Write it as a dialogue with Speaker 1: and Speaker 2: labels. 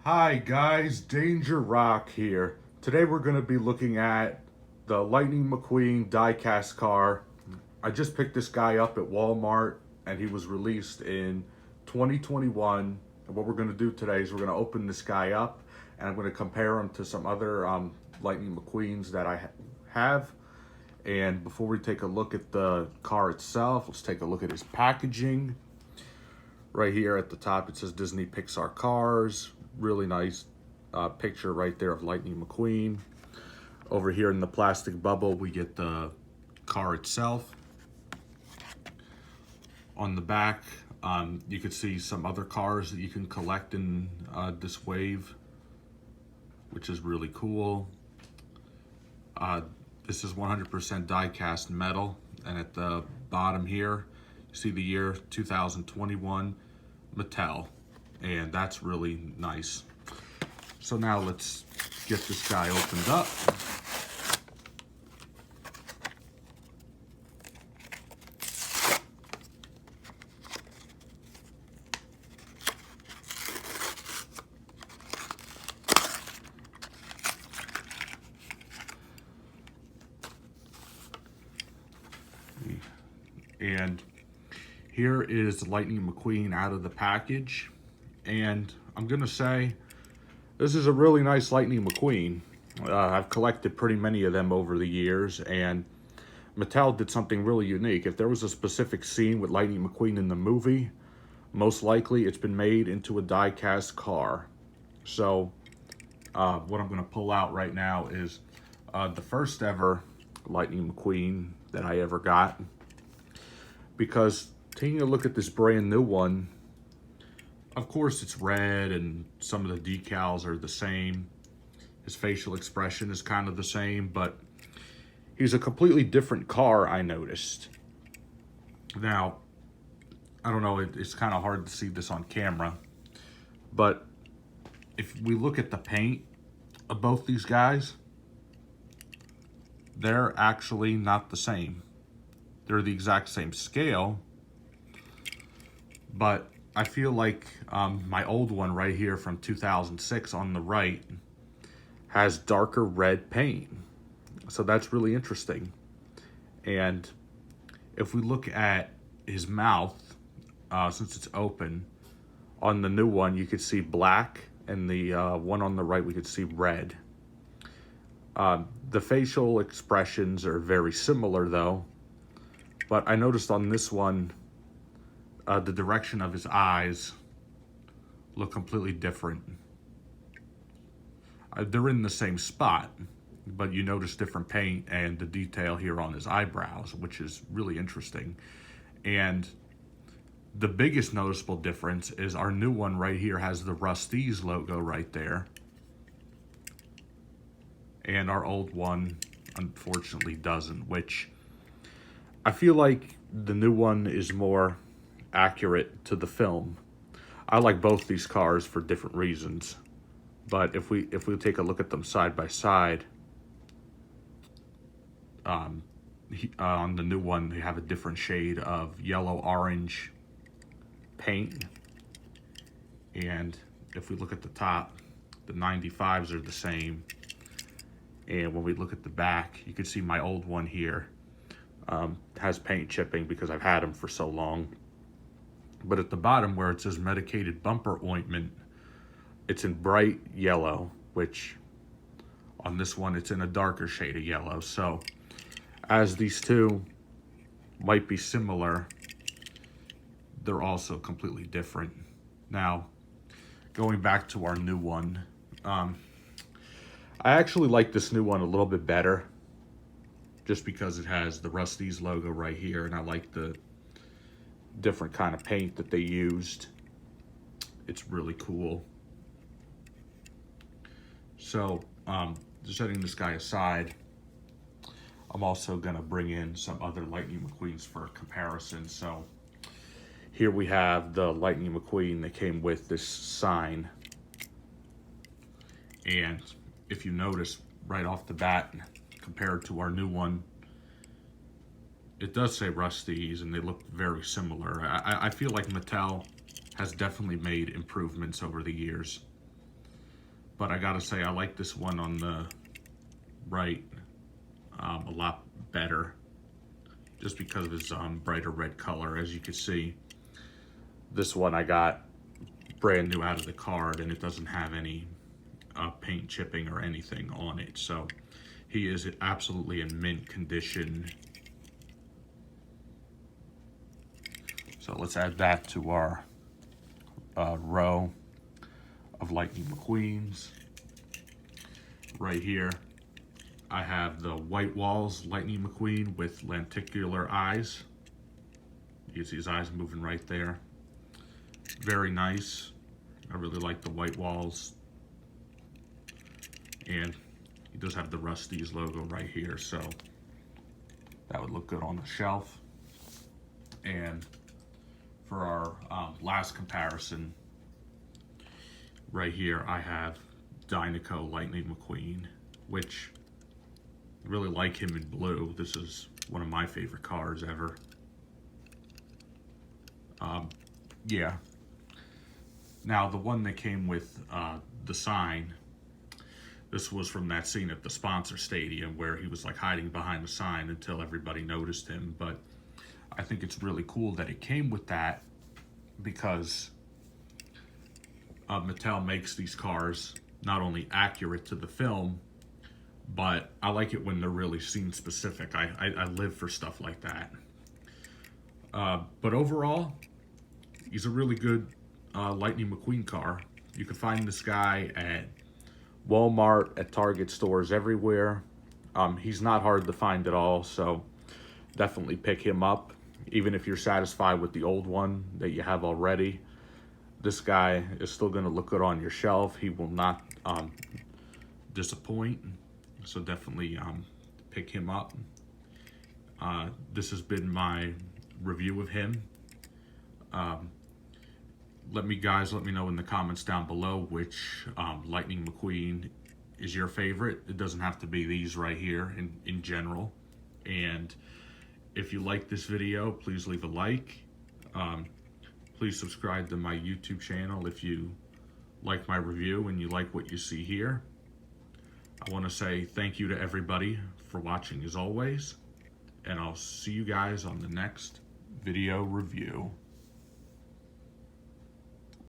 Speaker 1: Hi guys, Danger Rock here. Today we're going to be looking at the Lightning McQueen diecast car. I just picked this guy up at Walmart and he was released in 2021. And what we're going to do today is we're going to open this guy up and I'm going to compare him to some other Lightning McQueens that I have. And before we take a look at the car itself, let's take a look at his packaging. Right here at the top it says Disney Pixar Cars. Really nice picture right there of Lightning McQueen. Over here in the plastic bubble we get the car itself. On the back you can see some other cars that you can collect in this wave, which is really cool. This is 100% die-cast metal, and at the bottom here you see the year 2021 Mattel, and that's really nice. So now let's get this guy opened up. And here is Lightning McQueen out of the package. And I'm gonna say, this is a really nice Lightning McQueen. I've collected pretty many of them over the years, and Mattel did something really unique. If there was a specific scene with Lightning McQueen in the movie, most likely it's been made into a die-cast car. So what I'm gonna pull out right now is the first ever Lightning McQueen that I ever got. Because taking a look at this brand new one, of course it's red and some of the decals are the same. His facial expression is kind of the same, but he's a completely different car, I noticed. Now, I don't know, it's kind of hard to see this on camera, but if we look at the paint of both these guys, they're actually not the same. They're the exact same scale, but I feel like my old one right here from 2006 on the right has darker red paint. So that's really interesting. And if we look at his mouth, since it's open, on the new one you could see black, and the one on the right we could see red. The facial expressions are very similar though. But I noticed on this one, the direction of his eyes look completely different. They're in the same spot, but you notice different paint and the detail here on his eyebrows, which is really interesting. And the biggest noticeable difference is our new one right here has the Rust-eze logo right there. And our old one, unfortunately, doesn't, which I feel like the new one is more accurate to the film. I like both these cars for different reasons, but if we take a look at them side by side, on the new one they have a different shade of yellow-orange paint, and if we look at the top, the 95s are the same, and when we look at the back, you can see my old one here has paint chipping because I've had them for so long. But at the bottom where it says medicated bumper ointment, it's in bright yellow, which on this one it's in a darker shade of yellow. So as these two might be similar, they're also completely different. Now, going back to our new one, I actually like this new one a little bit better, just because it has the Rust-eze logo right here, and I like the different kind of paint that they used. It's really cool. So, just setting this guy aside, I'm also gonna bring in some other Lightning McQueens for comparison. So, here we have the Lightning McQueen that came with this sign. And if you notice right off the bat, compared to our new one, it does say Rust-eze and they look very similar. I feel like Mattel has definitely made improvements over the years. but I gotta say I like this one on the right a lot better, just because of his brighter red color. As you can see, this one I got brand new out of the card, and it doesn't have any paint chipping or anything on it, so he is absolutely in mint condition. So let's add that to our row of Lightning McQueens. Right here, I have the White Walls Lightning McQueen with lenticular eyes. You can see his eyes moving right there. Very nice. I really like the White Walls. And he does have the Rusty's logo right here, so that would look good on the shelf. And for our last comparison, right here I have Dynaco Lightning McQueen, which I really like him in blue. This is one of my favorite cars ever. Yeah. Now the one that came with the sign, this was from that scene at the sponsor stadium where he was like hiding behind the sign until everybody noticed him. But I think it's really cool that it came with that, because Mattel makes these cars not only accurate to the film, but I like it when they're really scene specific. I live for stuff like that. But overall, he's a really good Lightning McQueen car. You can find this guy at Walmart, at Target stores, everywhere. He's not hard to find at all, so definitely pick him up. Even if you're satisfied with the old one that you have already, this guy is still going to look good on your shelf. He will not disappoint, so definitely pick him up. This has been my review of him. Let me know in the comments down below which Lightning McQueen is your favorite. It doesn't have to be these right here in general. And if you like this video, please leave a like. Please subscribe to my YouTube channel if you like my review and you like what you see here. I want to say thank you to everybody for watching as always, and I'll see you guys on the next video review.